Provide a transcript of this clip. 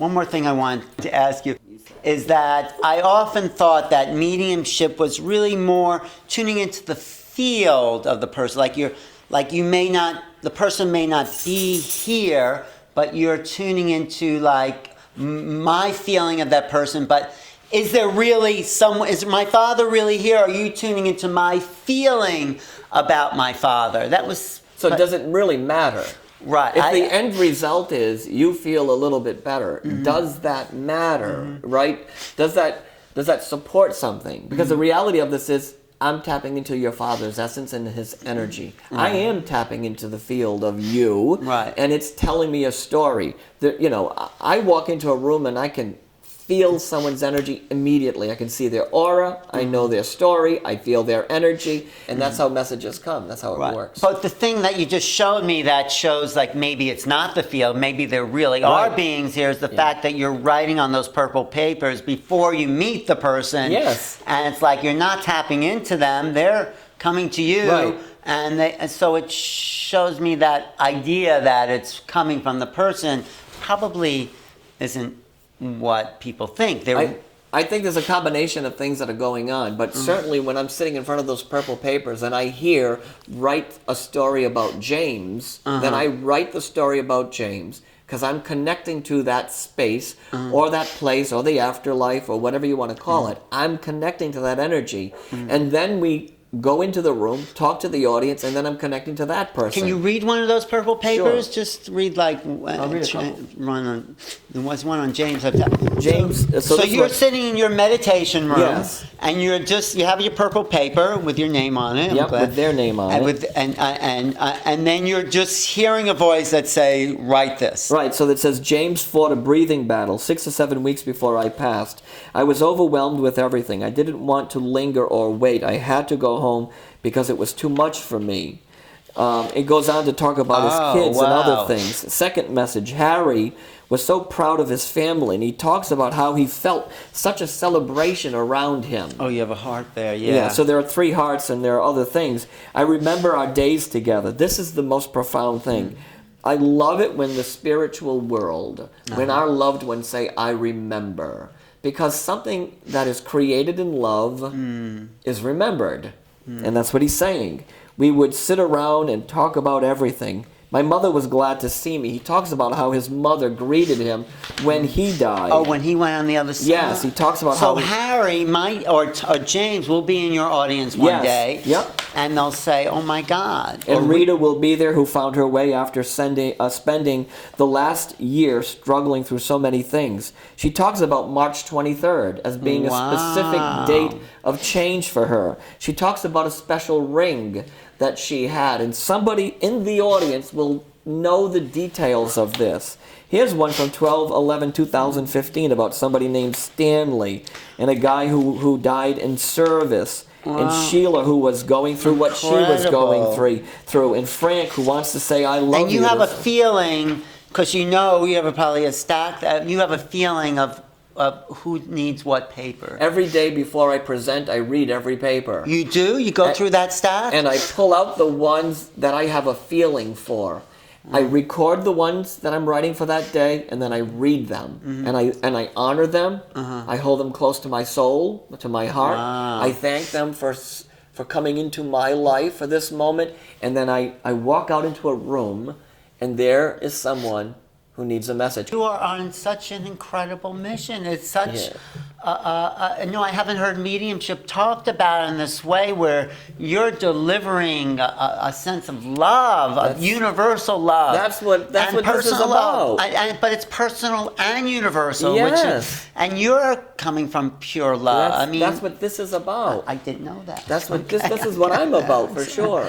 one more thing I want to ask you is that I often thought that mediumship was really more tuning into the field of the person. The person may not be here, but you're tuning into like my feeling of that person. But is there really is my father really here? Or are you tuning into my feeling about my father? Does it really matter? Right. If the end result is you feel a little bit better, does that matter, right? Does that support something? Because the reality of this is I'm tapping into your father's essence and his energy. I am tapping into the field of you, right, and it's telling me a story. I walk into a room and I can feel someone's energy immediately. I can see their aura, I know their story, I feel their energy, and that's how messages come. That's how it works. But the thing that you just showed me that shows like maybe it's not the field, maybe there really are beings here, is the fact that you're writing on those purple papers before you meet the person. Yes. And it's like you're not tapping into them, they're coming to you. Right. And so it shows me that idea that it's coming from the person probably isn't what people think. I think there's a combination of things that are going on, but certainly when I'm sitting in front of those purple papers and I hear, write a story about James, then I write the story about James because I'm connecting to that space or that place or the afterlife or whatever you want to call it. I'm connecting to that energy. And then we go into the room, talk to the audience, and then I'm connecting to that person. Can you read one of those purple papers? Sure. Just read like I'll read a couple. There was one on James. James. So you're sitting in your meditation room, yes, and you have your purple paper with your name on it. Yep, with their name on it. And then you're just hearing a voice that say, "Write this." Right. So that says James fought a breathing battle 6 or 7 weeks before I passed. I was overwhelmed with everything. I didn't want to linger or wait. I had to go home because it was too much for me. It goes on to talk about his kids and other things. Second message, Harry was so proud of his family, and he talks about how he felt such a celebration around him. Oh, you have a heart there, yeah. Yeah, so there are 3 hearts and there are other things. I remember our days together. This is the most profound thing. I love it when the spiritual world, when our loved ones say, I remember. Because something that is created in love is remembered. And that's what he's saying. We would sit around and talk about everything. My mother was glad to see me. He talks about how his mother greeted him when he died. Oh, when he went on the other side? Yes, he talks about how... So Harry or James will be in your audience one day. Yep. And they'll say, oh my God. And Rita will be there, who found her way after spending the last year struggling through so many things. She talks about March 23rd as being a specific date of change for her. She talks about a special ring that she had, and somebody in the audience will know the details of this. Here's one from 12/11/2015 about somebody named Stanley and a guy who died in service. And Sheila, who was going through what she was going through, and Frank, who wants to say, I love you. And you have a feeling, because you have probably a stack, you have a feeling of who needs what paper. Every day before I present, I read every paper. You do? You go through that stack? And I pull out the ones that I have a feeling for. I record the ones that I'm writing for that day, and then I read them. And I honor them. I hold them close to my soul, to my heart. I thank them for coming into my life for this moment. And then I walk out into a room, and there is someone who needs a message. You are on such an incredible mission. It's such... no, I haven't heard mediumship talked about in this way, where you're delivering a sense of love, of universal love. That's what this is about. But it's personal and universal. Yes. And you're coming from pure love. That's what this is about. I didn't know that. That's what this is what I'm about, for sure.